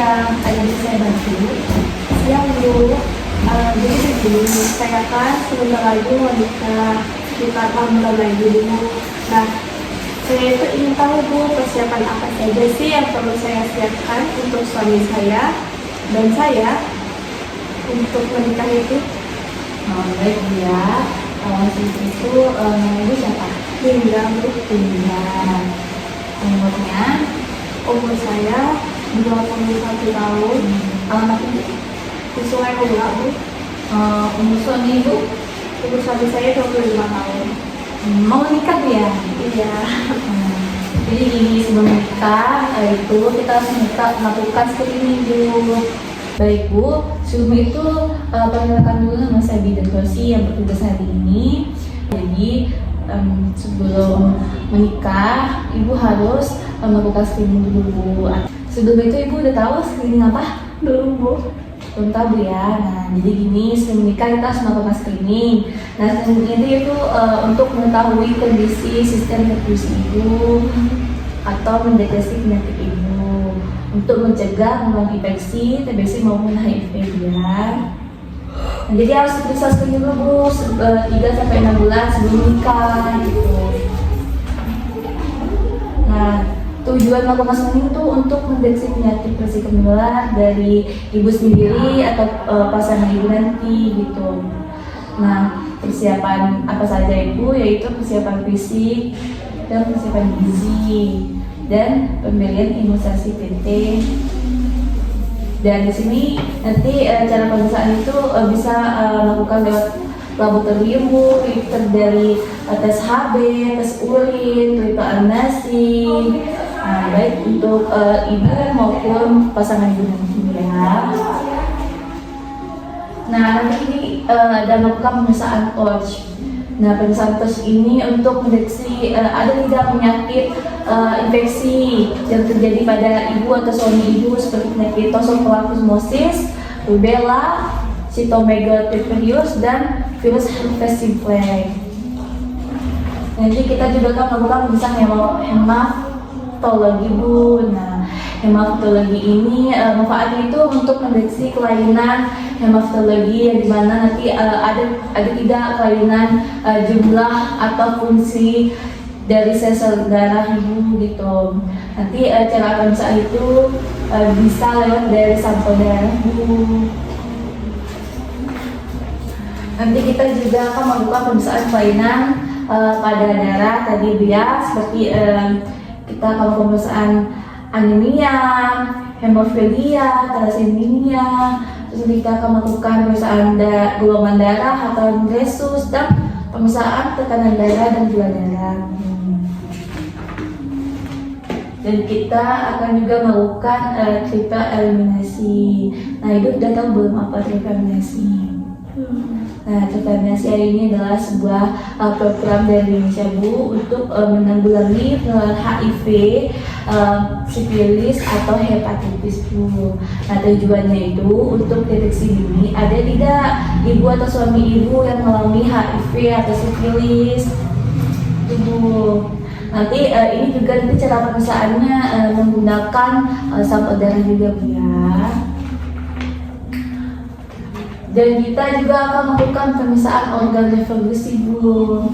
yang ada di saya bantu. Siang Bu, jadi begini, saya kan sebentar lagi mau nikah sekitar 6 bulan lagi Bu. Nah, saya itu ingin tahu Bu, persiapan apa saja sih yang perlu saya siapkan untuk suami saya dan saya untuk menikah itu? Baik Bu ya. Itu Ibu siapa? Hingga Bu, Tinggal. Umurnya umur saya 21 tahun, alamat Ibu. sesuai umur Bu. Umur suami Ibu Umur suami saya 25 tahun. mau nikah Bu ya? Iya. Jadi gini, sebelum nikah itu kita harus melakukan screening dulu. Baik Bu, sebelum itu perkenalkan dulu nama saya Bidan Rosi yang bertugas hari ini. Jadi sebelum menikah, Ibu harus melakukan screening dulu Bu. Sebelum itu Ibu udah tahu screening apa? Belum Bu. Belum tahu Bu ya. Nah, jadi gini, sebelum menikah kita harus melakukan screening. Nah, screening itu untuk mengetahui kondisi sistem reproduksi Ibu atau mendeteksi penyakit Ibu untuk mencegah kembang infeksi, TBC maupun HIV ya. Nah, jadi harus diperiksa screening dulu Bu, 3-6 bulan sebelum nikah gitu. Nah, tujuan melakukan screening itu untuk mendeteksi penyakit berisiko menular dari ibu sendiri atau pasangan ibu nanti gitu. Nah, persiapan apa saja Ibu, yaitu persiapan fisik dan persiapan gizi dan pembelian imunisasi PT. Dan di sini nanti cara pemeriksaan itu bisa melakukan lewat laboratorium Bu, dari tes HB, tes urin, triple amnesti. Nah, baik untuk ibu maupun pasangan ibu nanti ya. Nah, nanti ini ada melakukan pemeriksaan TORCH. Nah, pemeriksaan TORCH ini untuk mendeteksi ada tidak penyakit infeksi yang terjadi pada ibu atau suami ibu seperti penyakit toxoplasmosis, rubella, cytomegalovirus, dan virus herpes simplex. Nanti kita juga akan melakukan pemeriksaan hematologi Bu. Nah, hematologi ini manfaatnya itu untuk mendeteksi kelainan hematologi yang dimana nanti ada tidak kelainan jumlah atau fungsi dari sel darah ibu gitu. Nanti cara pemeriksaan itu bisa lewat dari sampel darah Bu. Nanti kita juga akan melakukan pemeriksaan kelainan pada darah tadi Bu ya, seperti kita akan pemeriksaan anemia, hemofilia, thalassemia, terus kita akan melakukan pemeriksaan golongan darah atau resus, dan pemeriksaan tekanan darah dan gula darah. Dan kita akan juga melakukan triple eliminasi. Nah, Ibu udah tahu belum apa triple eliminasi? Nah, triple eliminasi ini adalah sebuah program dari Indonesia Bu untuk menanggulangi penularan HIV, sifilis atau hepatitis Bu. Nah, tujuannya itu untuk deteksi dini ada tidak ibu atau suami ibu yang mengalami HIV atau sifilis itu Bu. Nanti ini juga nanti cara pemeriksaannya menggunakan sampel darah juga Bu ya. Dan kita juga akan melakukan pemeriksaan organ reproduksi Bu.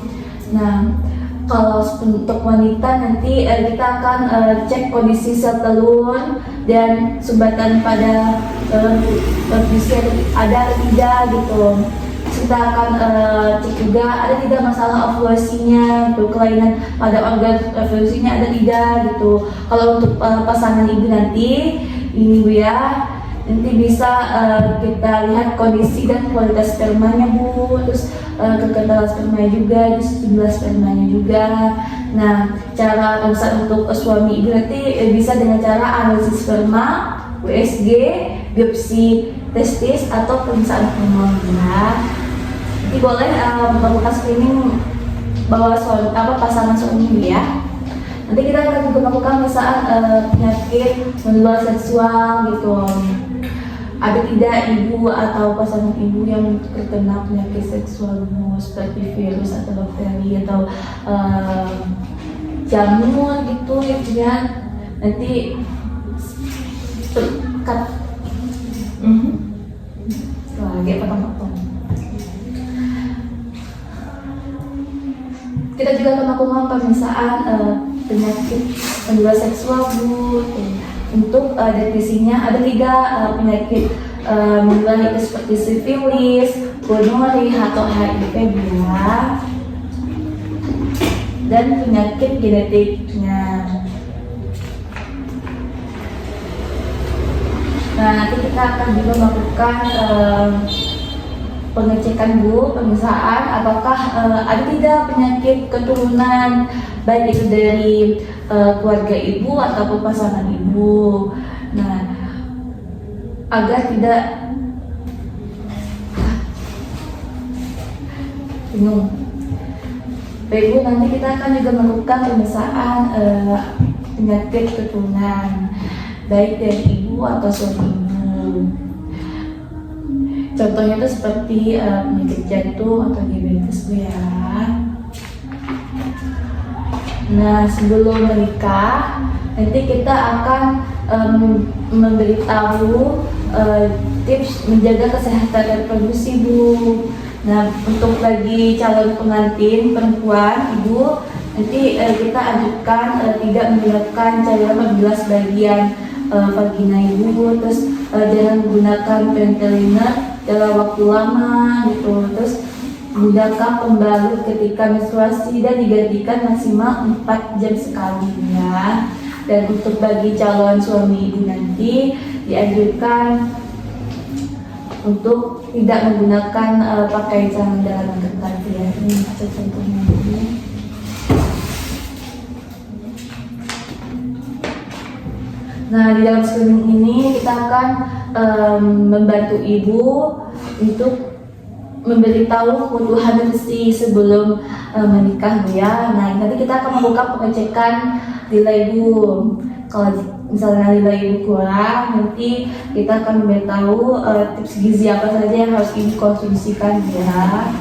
Nah, kalau untuk wanita nanti kita akan cek kondisi sel telur dan sumbatan pada reproduksi ada atau tidak gitu. Kita akan cek juga ada tidak masalah ovulasinya, kelainan pada organ reproduksinya ada tidak gitu. Kalau untuk pasangan ibu nanti ini Bu ya, nanti bisa kita lihat kondisi dan kualitas spermanya Bu, terus kekentalan spermanya juga, terus jumlah spermanya juga. Nah, cara pemeriksaan untuk suami ibu nanti bisa dengan cara analisis sperma, USG, biopsi testis atau pemeriksaan hormon ya. Nanti boleh melakukan screening bahwa pasangan suami ibu ya. Nanti kita akan juga melakukan pemeriksaan penyakit menular seksual gitu. Ada tidak ibu atau pasangan ibu yang terkena penyakit seksual seperti virus atau bakteri atau jamur gitu ya. Nanti apalagi potong-potong. Kita juga akan melakukan pemeriksaan penyakit menular seksual Bu. Untuk definisinya ada 3 penyakit menular itu seperti sifilis, gonore atau HIV Bu ya. Dan penyakit genetiknya. Nah, nanti kita akan juga melakukan pengecekan Bu, pemeriksaan apakah ada tidak penyakit keturunan baik itu dari keluarga ibu ataupun pasangan ibu. Nah, agar tidak bingung. Baik Bu, nanti kita akan juga melakukan pemeriksaan penyakit keturunan baik dari ibu atau suami ibu. Contohnya itu seperti penyakit jantung atau diabetes Bu ya. Nah, sebelum menikah nanti kita akan memberitahu tips menjaga kesehatan reproduksi Bu. Nah, untuk bagi calon pengantin perempuan ibu, nanti kita anjurkan tidak menggunakan cairan 14 bagian vagina ibu, terus jangan menggunakan penteliner dalam waktu lama gitu, terus gunakan pembalut ketika menstruasi dan digantikan maksimal 4 jam sekali ya. Dan untuk bagi calon suami ibu nanti dianjurkan untuk tidak menggunakan pakaian celana dalam yang ketat ya. Ini contohnya ini. Nah, di dalam screening ini kita akan membantu ibu untuk memberitahu kebutuhan nutrisi sebelum menikah Bu ya. Nah, nanti kita akan membuka pengecekan nilai ibu. Kalau misalnya nilai ibu kurang, nanti kita akan memberitahu tips gizi apa saja yang harus ibu konsumsikan ya.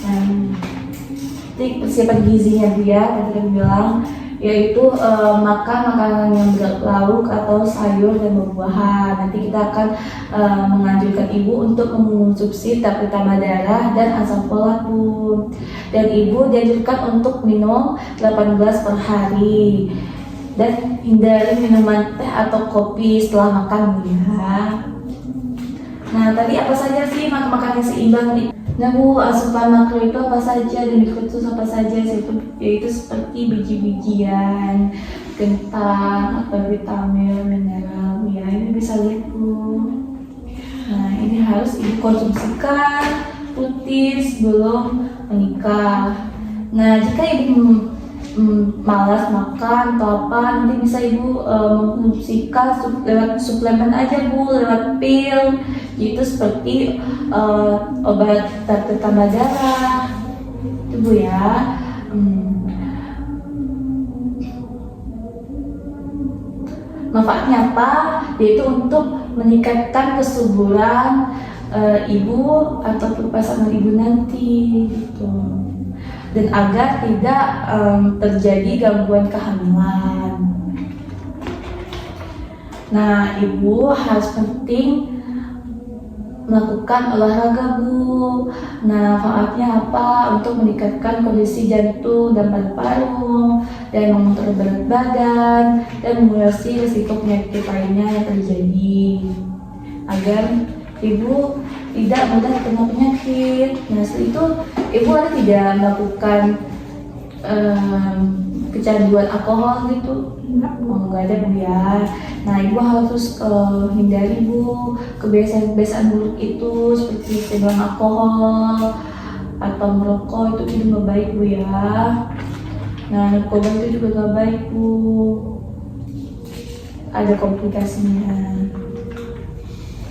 Nanti persiapan gizinya Bu ya, tadi kan bilang yaitu makan makanan yang berlauk atau sayur dan buah-buahan. Nanti kita akan menganjurkan ibu untuk mengonsumsi tablet tambah darah dan asam folat Bu. Dan ibu dianjurkan untuk minum 8 gelas per hari. Dan hindari minuman teh atau kopi setelah makan ya. Nah, tadi apa saja sih makan yang seimbang nih? Nah Bu, asupan makro itu apa saja dan mikrotus apa saja, yaitu seperti biji-bijian, kentang, atau vitamin, mineral ya. Ini bisa lihat Bu. Nah, ini harus ibu konsumsikan rutin sebelum menikah. Nah, jika ibu malas makan atau apa, nanti bisa ibu mengkonsumsikan lewat suplemen aja Bu, lewat pil, itu seperti obat tambah darah itu Bu ya. Manfaatnya apa? Yaitu untuk meningkatkan kesuburan ibu ataupun pasangan ibu nanti gitu. Dan agar tidak terjadi gangguan kehamilan. Nah, ibu harus penting melakukan olahraga Bu. Nah, manfaatnya apa? Untuk meningkatkan kondisi jantung dan paru-paru, dan mengontrol berat badan, dan mengurangi risiko penyakit lainnya yang terjadi, agar ibu tidak mudah terkena penyakit. Nah, setelah itu ibu ada tidak melakukan kecanduan alkohol gitu? Enggak ada Bu ya. Nah, ibu harus hindari Bu kebiasaan-kebiasaan buruk itu seperti pegang alkohol atau merokok, itu tidak baik Bu ya. Nah, narkoba itu juga gak baik Bu, ada komplikasinya.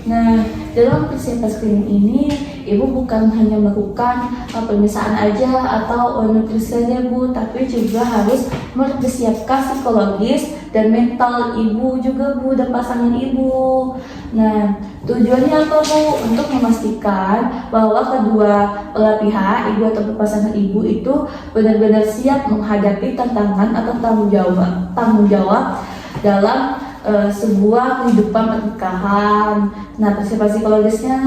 Nah, dalam persiapan screening ini, ibu bukan hanya melakukan pemeriksaan aja atau nutrisi saja Bu, tapi juga harus mempersiapkan psikologis dan mental ibu juga Bu, dan pasangan ibu. Nah, tujuannya apa Bu? Untuk memastikan bahwa kedua belah pihak, ibu atau pasangan ibu itu benar-benar siap menghadapi tantangan atau tanggung jawab dalam sebuah kehidupan pernikahan. Nah, persiapan psikologisnya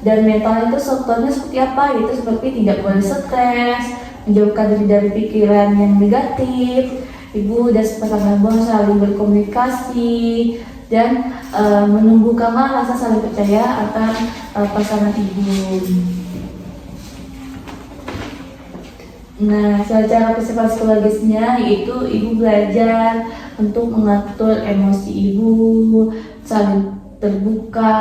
dan mental itu faktornya seperti apa? Itu seperti tidak boleh stres, menjauhkan diri dari pikiran yang negatif, ibu dan pasangan ibu saling berkomunikasi, dan menumbuhkanlah rasa saling percaya akan pasangan ibu. Nah, cara persiapan psikologisnya yaitu ibu belajar untuk mengatur emosi ibu, saling terbuka,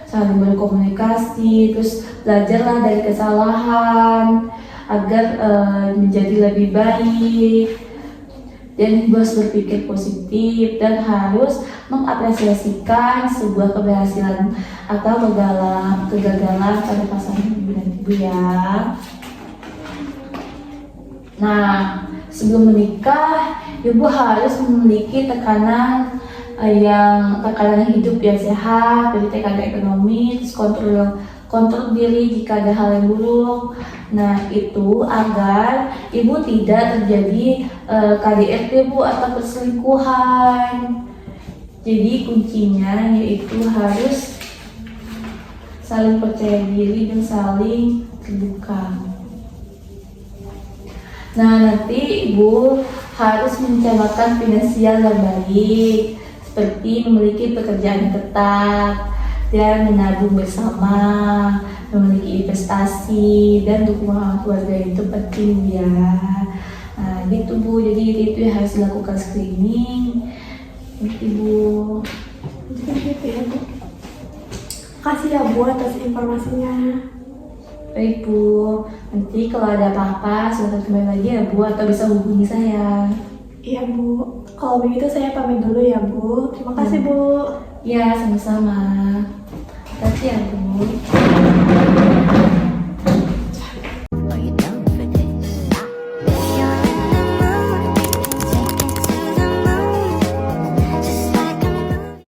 saling berkomunikasi, terus belajarlah dari kesalahan agar menjadi lebih baik. Dan ibu harus berpikir positif dan harus mengapresiasikan sebuah keberhasilan atau kegagalan pada pasangan ibu dan ibu ya. Nah, sebelum menikah, ibu harus memiliki tekanan hidup yang sehat, dari tekanan ekonomi, terus kontrol diri jika ada hal yang buruk. Nah, itu agar ibu tidak terjadi KDRT bu atau perselingkuhan. Jadi kuncinya yaitu harus saling percaya diri dan saling terbuka. Nah, nanti ibu harus merencanakan finansial yang baik, seperti memiliki pekerjaan yang tetap dan menabung bersama, memiliki investasi dan dukungan keluarga itu penting ya. Nah, gitu bu, jadi itu yang harus dilakukan screening. Gitu bu. Gitu ya bu. Makasih ya bu atas informasinya. Baik bu, nanti kalau ada apa-apa silahkan kembali lagi ya bu, atau bisa hubungi saya. Iya bu, kalau begitu saya pamit dulu ya bu. Terima kasih bu. Ya, sama-sama. Terima kasih ya bu.